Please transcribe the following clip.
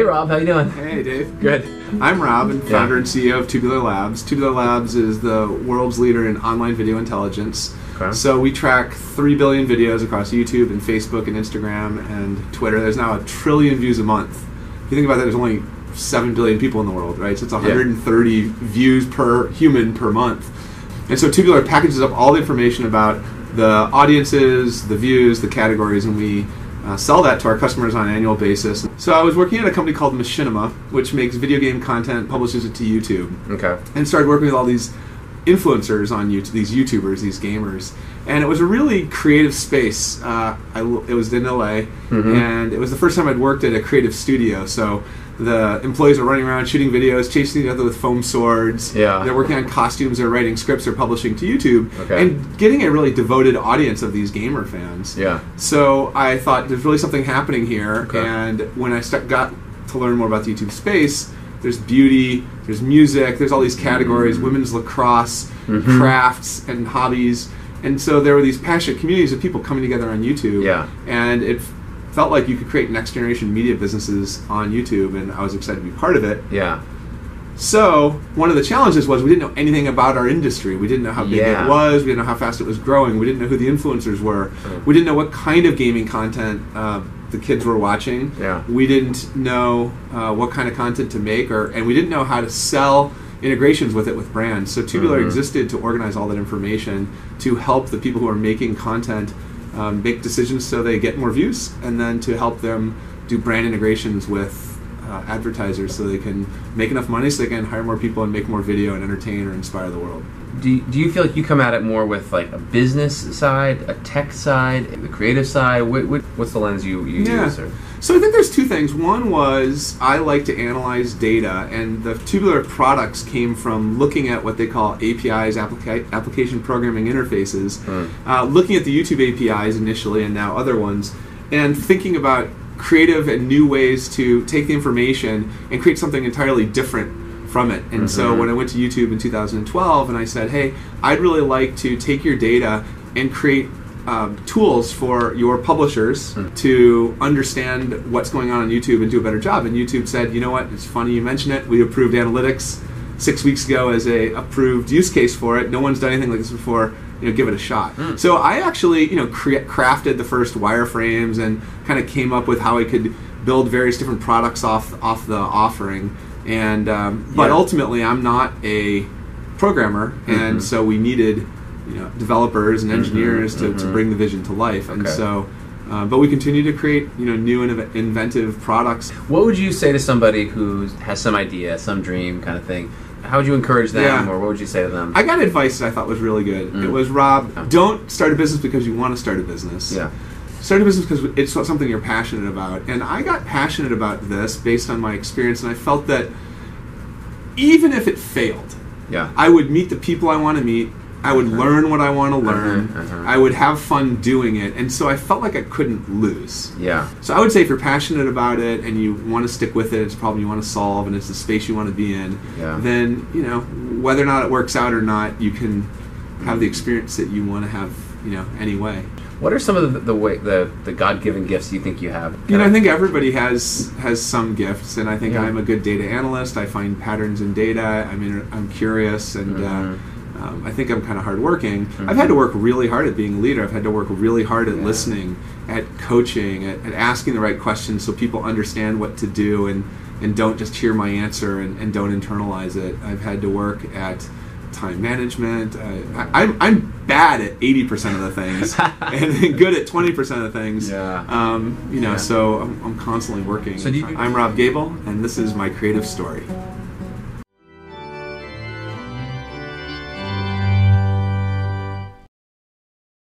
Hey Rob, how you doing? Hey Dave. Good. I'm Rob, and founder and CEO of Tubular Labs. Tubular Labs is the world's leader in online video intelligence. Okay. So we track 3 billion videos across YouTube and Facebook and Instagram and Twitter. There's now 1 trillion views a month. If you think about that, there's only 7 billion people in the world, right? So it's 130 views per human per month. And so Tubular packages up all the information about the audiences, the views, the categories, and we sell that to our customers on an annual basis. So I was working at a company called Machinima, which makes video game content, publishes it to YouTube. Okay. And started working with all these influencers on YouTube, these YouTubers, these gamers. And it was a really creative space. It was in LA, and it was the first time I'd worked at a creative studio. So the employees are running around shooting videos, chasing each other with foam swords. Yeah. They're working on costumes, they're writing scripts, they're publishing to YouTube, Okay. and getting a really devoted audience of these gamer fans. Yeah. So I thought there's really something happening here, Okay. and when I got to learn more about the YouTube space, there's beauty, there's music, there's all these categories, women's lacrosse, crafts, and hobbies. And so there were these passionate communities of people coming together on YouTube. Yeah. And it felt like you could create next generation media businesses on YouTube, and I was excited to be part of it. Yeah. So one of the challenges was we didn't know anything about our industry. We didn't know how big it was. We didn't know how fast it was growing. We didn't know who the influencers were. We didn't know what kind of gaming content the kids were watching. Yeah. We didn't know what kind of content to make, and we didn't know how to sell integrations with it with brands. So Tubular existed to organize all that information to help the people who are making content make decisions so they get more views, and then to help them do brand integrations with advertisers so they can make enough money so they can hire more people and make more video and entertain or inspire the world. Do you feel like you come at it more with like a business side, a tech side, the creative side? What's the lens you use? Or? So I think there's two things. One was I like to analyze data, and the Tubular products came from looking at what they call APIs, application programming interfaces, looking at the YouTube APIs initially and now other ones, and thinking about creative and new ways to take the information and create something entirely different from it. And so when I went to YouTube in 2012 and I said, hey, I'd really like to take your data and create tools for your publishers to understand what's going on YouTube and do a better job. And YouTube said, you know what, it's funny you mention it. We approved analytics 6 weeks ago as a approved use case for it. No one's done anything like this before. Give it a shot. So I actually, crafted the first wireframes and kind of came up with how I could build various different products off the offering. And but ultimately, I'm not a programmer, and so we needed, developers and engineers to bring the vision to life. And so, but we continue to create, new inventive products. What would you say to somebody who has some idea, some dream kind of thing? How would you encourage them, or what would you say to them? I got advice that I thought was really good. It was, Rob, don't start a business because you want to start a business. Yeah. Start a business because it's something you're passionate about. And I got passionate about this based on my experience, and I felt that even if it failed, I would meet the people I want to meet, I would learn what I want to learn, I would have fun doing it, and so I felt like I couldn't lose. Yeah. So I would say if you're passionate about it and you want to stick with it, it's a problem you want to solve, and it's the space you want to be in, then, whether or not it works out or not, you can have the experience that you want to have, anyway. What are some of the God-given gifts you think you have? I think everybody has some gifts, and I think I'm a good data analyst. I find patterns in data. I'm curious, and I think I'm kind of hardworking. I've had to work really hard at being a leader. I've had to work really hard at listening, at coaching, at asking the right questions so people understand what to do and don't just hear my answer and don't internalize it. I've had to work at time management. I'm bad at 80% of the things and good at 20% of the things. So I'm constantly working. So I'm Rob Gabel, and this is my creative story.